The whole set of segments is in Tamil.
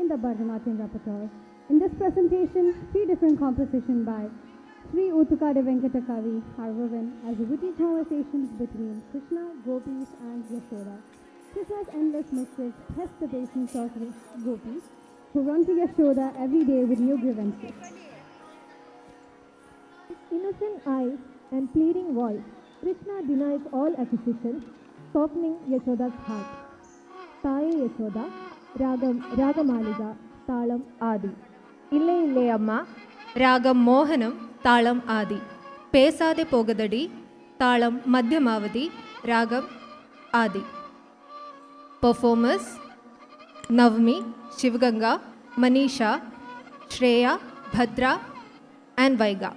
in the Bharatanatyam repertoire. In this presentation, 3 different compositions by Sri Uttukadi Venkata Kavi are woven as witty conversations between Krishna, Gopis and Yashoda. Krishna's endless mischief tests the patience of Gopis, who run to Yashoda every day with new grievances. Innocent eyes and pleading voice, Krishna denies all acquisitions, softening Yashoda's heart. Taye Yashoda, Ragamaliga, Talam Adi. இல்லை இல்லை அம்மா, ராகம் மோகனம், தாளம் ஆதி. பேசாதே போகதடி, தாளம் மத்தியமாவதி, ராகம் ஆதி. Performers Navmi, Shivganga, Manisha, Shreya, Bhadra and Vaiga.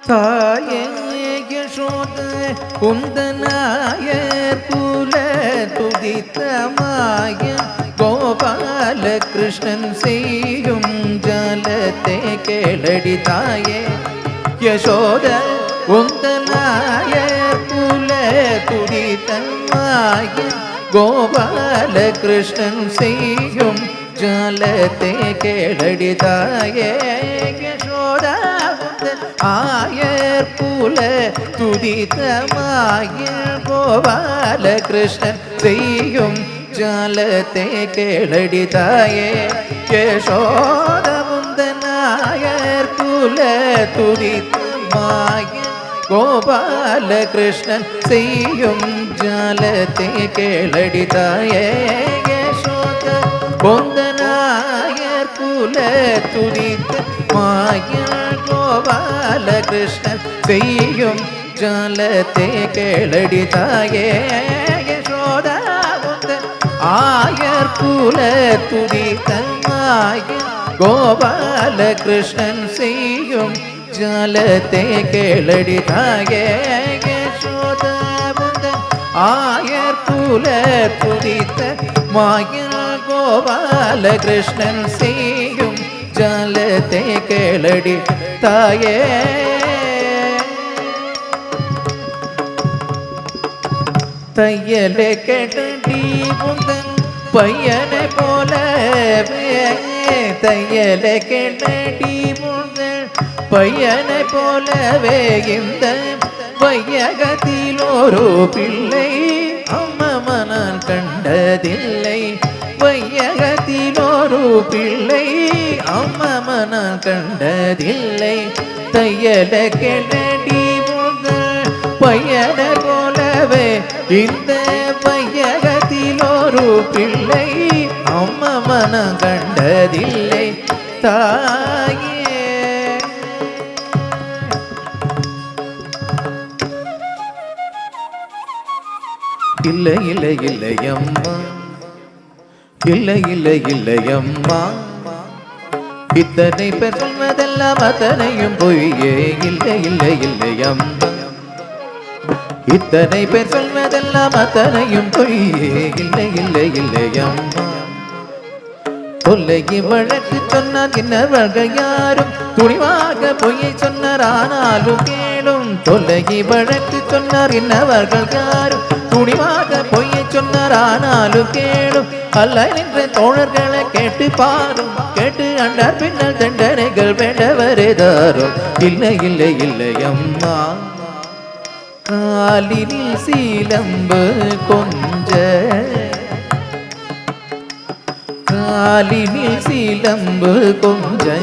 தாயே யசோத குந்தனாயர் குல துதித்தமாய கோபால கிருஷ்ணன் செய்யும் ஜலத்தை கேளடி தாயே யசோத குந்தனாயர் குல துதித்தமாய கோபால கிருஷ்ணன் செய்யும் ஜலத்தை கேளடி தாயே யசோத ஆயர் புல துதித்தமாயர் கோபால கிருஷ்ணன் செய்யும் ஜாலத்தை கேளடி தாயே யசோத முந்தனாயர் புல துதித்தமாயர் கோபால கிருஷ்ணன் செய்யும் ஜாலத்தை கேளடி தாயே யசோத முந்தனாயர் புல துதித்தமாயர் கோபால கிருஷ்ணன் செய்யும் ஜாலத்தை கேளடி தாயே யசோத ஆயர் குல துதித்தமாயர் கோபால கிருஷ்ணன் செய்யும் ஜாலத்தை கேளடி தாயே யசோத ஆயர் குல துதித்தமாயர் கோபால கிருஷ்ணன் செய்யும் ஜாலத்தை கேளடி தாயே தையலை கேட்டடி முந்தன் பையனை போலவே தையலை கேட்டடி முந்தன் பையனை போலவே இந்த வையகத்தில் ஒரு பிள்ளை அம்மம்மா நான் கண்டதில்லை வையகத்தில் ஒரு பிள்ளை அம்மம்மா நான் கண்டதில்லை தையலை கேட்டடி முந்தன் பையனை போலவே இந்த வையகத்தில் ஒரு பிள்ளை அம்மம்மா நான் கண்டதில்லை தாயே இல்லை இல்லை இல்லை அம்மா இல்லை இல்லை இல்லை அம்மா இத்தனை பேர் சொல்வதெல்லாம் அத்தனையும் பொய்யே இல்லை இல்லை இல்லை அம்மா இத்தனை பேர் சொல்வதெல்லாம் அத்தனையும் பொய்யே இல்லை இல்லை இல்லை அம்மா தொல்லைக்கு வழக்கு சொன்னார் என்ன வகை யாரும் துணிவாக பொய்யை சொன்னார் ஆனாலும் கேள கேளும் தொல்லையை வழக்கு சொன்னார் இன்னவர்கள் யாரும் துணிவாக பொய்யை சொன்னார் ஆனாலும் கேளும் அல்ல என்ற தோழர்களை கேட்டு பாரும் கேட்டு அண்டார் பின்னால் தண்டனைகள் வேண்டவரே தாரும் இல்லை இல்லை இல்லை அம்மா காலினில் சீலம்பு கொஞ்ச காலினில் சீலம்பு கொஞ்ச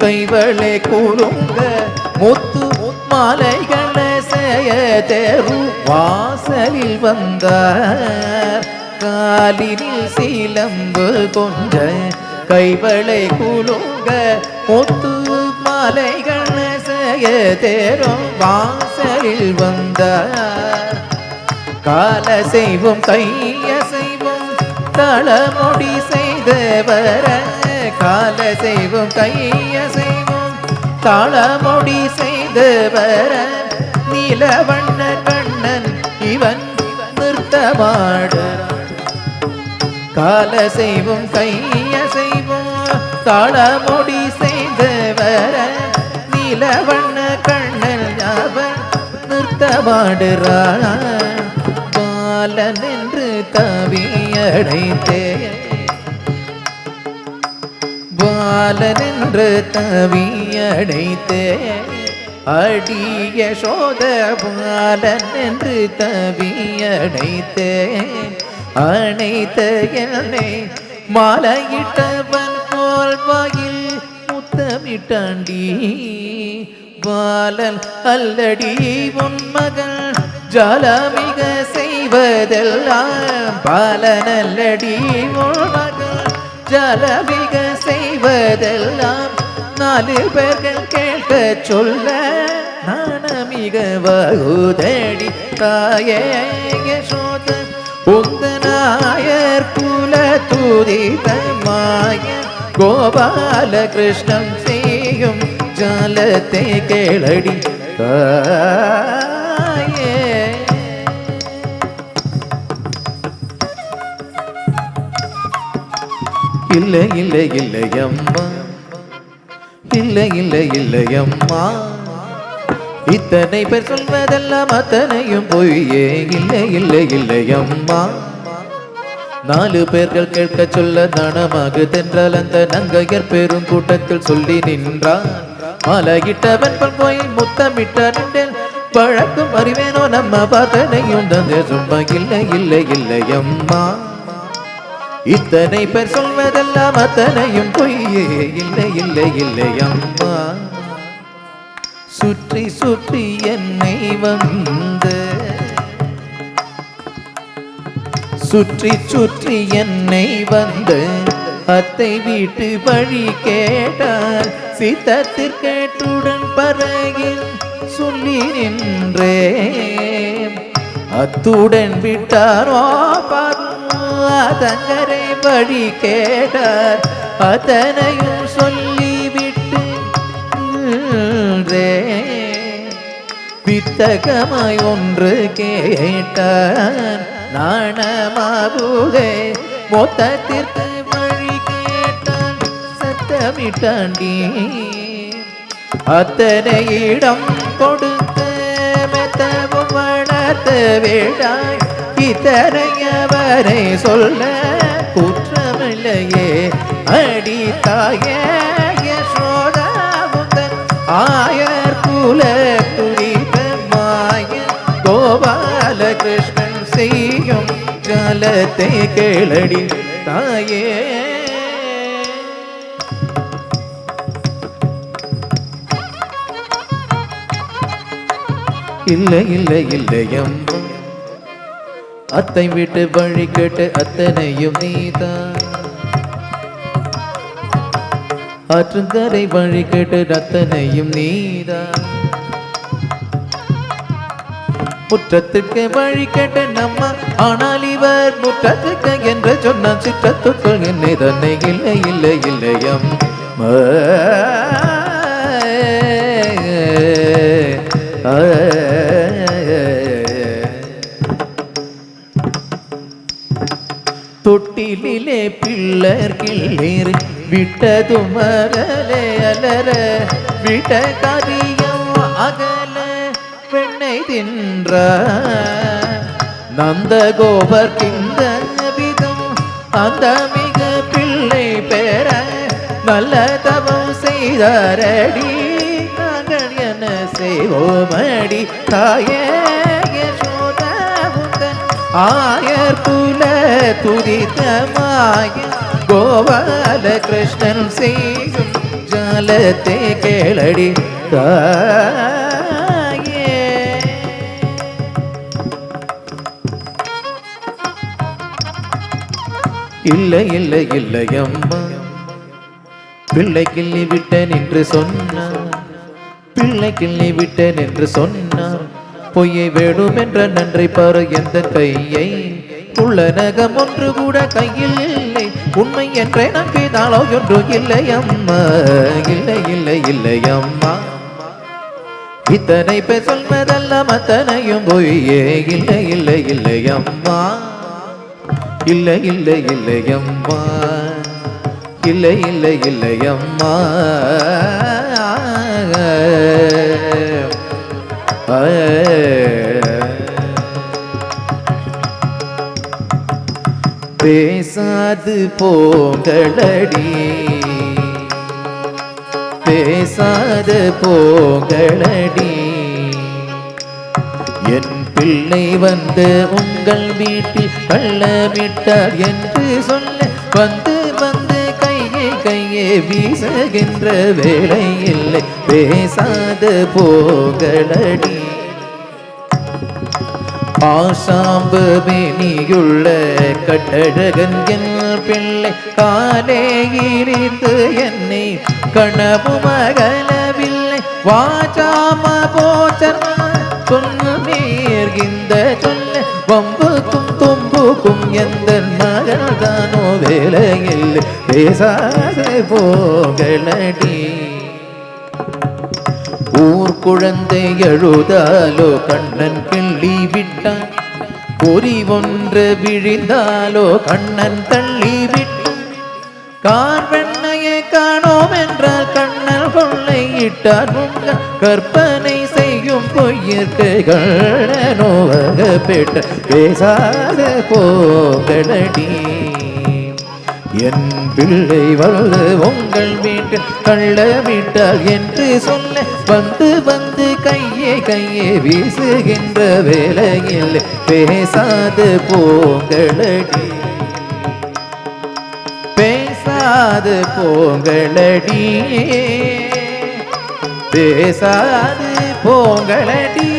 கைவளை கூறுங்க முத்து மாலைகளை செய்ய தேரு வாசலில் வந்தார் காலினில் சீலம்பு கொஞ்ச கைவளை கூறுங்க முத்து மாலைகளை செய்ய தேரு வாசலில் வந்தார் கால செய்வோம் கைய செய்வோம் தளமுடி செய்தவர கால செய்வோம் கைய செய்வோம் தாளமொழி செய்தவர நீலவண்ண கண்ணன் இவன் நிறுத்தமாடு கால செய்வோம் கைய செய்வோம் தாளமொழி செய்தவர நீலவண்ண கண்ணன் அவன் நிறுத்தமாடுறான் பாலன் என்று தவியடைத்தே பாலனென்று தவியடைத்தே அடிய சோத பாலன் என்று தவியடைத்தே அணைத்த என்னை மாலையிட்டவன் போல் வாயில் முத்தமிட்டாண்டி பாலன் அல்லடி உன் மகள் ஜாலமிக செய்வதெல்லாம் பாலன் அல்லடி உன் மகள் ஜலமிக செய்வதெல்லாம் நாலு பேர்கள் கேட்க சொல்ல நாணமிக வகுதடி தாயே யசோத உந்தனாயர் குல துதித மாய கோபால கிருஷ்ணம் செய்யும் ஜாலத்தை கேளடி தாயே இல்லை இல்லை இல்லை அம்மா இல்லை இல்லை இல்லை அம்மா இத்தனை பேர் சொல்வதெல்லாம் அத்தனையும் பொய்யே இல்லை இல்லை இல்லை அம்மா நாலு பேர்கள் கேட்க சொல்ல நாணமாக தென்றால் அந்த நங்கையர் பெரும் கூட்டத்தில் சொல்லி நின்றான் மாலையிட்டவன் போய் முத்தமிட்டான் பழக்கம் அறிவேனோ நம்ம பார்த்தனையும் தந்தே சும்மா இல்லை இல்லை இல்லை அம்மா இத்தனை பேர் சொல்வதெல்லாம் அத்தனையும் பொய்யே இல்லை இல்லை இல்லை அம்மா சுற்றி சுற்றி என்னை வந்து சுற்றி சுற்றி என்னை வந்து அத்தை வீட்டு வழி கேட்டார் சித்தத்திற்கேட்டுடன் பறையில் சொல்லி நின்றேன் அத்துடன் விட்டாரோ தங்கரை வழி கேட்டார் அதனையும் சொல்லிவிட்டு வித்தகமாய் ஒன்று கேட்டார் நாணமாகுதே மொத்தத்திற்கு வழி கேட்டான் சத்தமிட்டாண்டி அத்தனை இடம் கொடுத்த மெத்தவும் வளர்த்த வேடாய் இத்தனையவரை சொல்ல குற்றமில்லையே அடி தாயே யசோதாவுந்தன் ஆயர் குல துரித மாய கோபால கிருஷ்ணன் செய்யும் ஜாலத்தை கேளடி தாயே இல்லை இல்லை இல்லை அம்மா அத்தை விட்டு வழி கேட்டு அத்தனையும் நீதான் ஆற்றுங்கரை வழி கேட்டு அத்தனையும் நீதான் முற்றத்துக்கு வழி கேட்டு நம்ம ஆனால் இவர் முற்றத்துக்கு என்று சொன்ன சிற்றத்துக்குள் என்னை தன்னை இல்லை இல்லை இல்லை அம்மா தொட்டிலே பிள்ளர் கிள்ளேறு விட்டதும் அகலே அலர விட்ட காரியம் அகல வினை தின்ற நந்த கோபர்கிந்த விதம் அந்த மிக பிள்ளை பெற நல்ல தவம் செய்தாரடி நாங்கள் என்ன செய்வோமடி தாயே யசோதாவுந்தன் ஆயர் குல துரிதமாய கோபால கிருஷ்ணன் செய்யும் ஜாலத்தை கேளடி தாயே. இல்லை இல்லை இல்லை அம்மா பிள்ளை கிள்ளி விட்டேன் என்று சொன்னார் பிள்ளை கிள்ளி விட்டேன் என்று சொன்னார் பொய்யை வேணும் என்ற நன்றை பாரு எந்த கையை உள்ள நகம் ஒன்று கூட கையில் இல்லை உண்மை என்றே நம்பினாலோ ஒன்று இல்லை அம்மா இல்லை இல்லை இல்லை அம்மா இத்தனை பேர் சொல்வதெல்லாம் அத்தனையும் பொய்யே இல்லை இல்லை இல்லை அம்மா இல்லை இல்லை இல்லை அம்மா இல்லை இல்லை இல்லை அம்மா பேசாது போங்களடி பேசாது போங்களடி என் பிள்ளை வந்து உங்கள் வீட்டில் கள்ளமிட்டார் என்று சொல்ல வந்து வந்து கையே வீசுகின்ற வேலை இல்லை பேசாது போங்களடி ஆசாம்பு மேனியுள்ள கட்டழகன் என் பிள்ளை காலே இருந்து என்னை கனவும் அகலவில்லை வாஜாம போச்சர் சொன்னேர்கின்ற சொல்ல வம்புக்கும் தும்புக்கும் எந்த மகள் தானோ வேலையில் பேசாத போகளடி ஊர் குழந்தை எழுதாலோ கண்ணன் கிள்ளி விட்டான் பொறி ஒன்று விழிந்தாலோ கண்ணன் தள்ளி விட்டான் கார் வெண்ணையை காணோம் என்றால் கண்ணன் கொள்ளையிட்டார் உங்கள் கற்பனை செய்யும் பொய்யிற்குகள் நோவகப்பேட்ட பேசாத போகளடி என் பிள்ளை வந்து உங்கள் வீட்டில் கள்ளமிட்டால் என்று சொல்ல வந்து வந்து கையே வீசுகின்ற வேலையில் பேசாது போங்களடி பேசாது போங்களடி பேசாது போங்களடி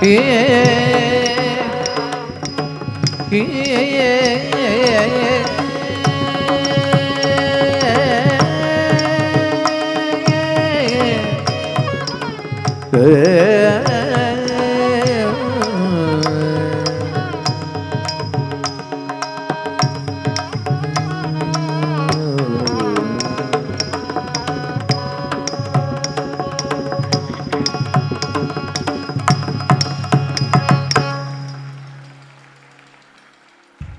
yeah.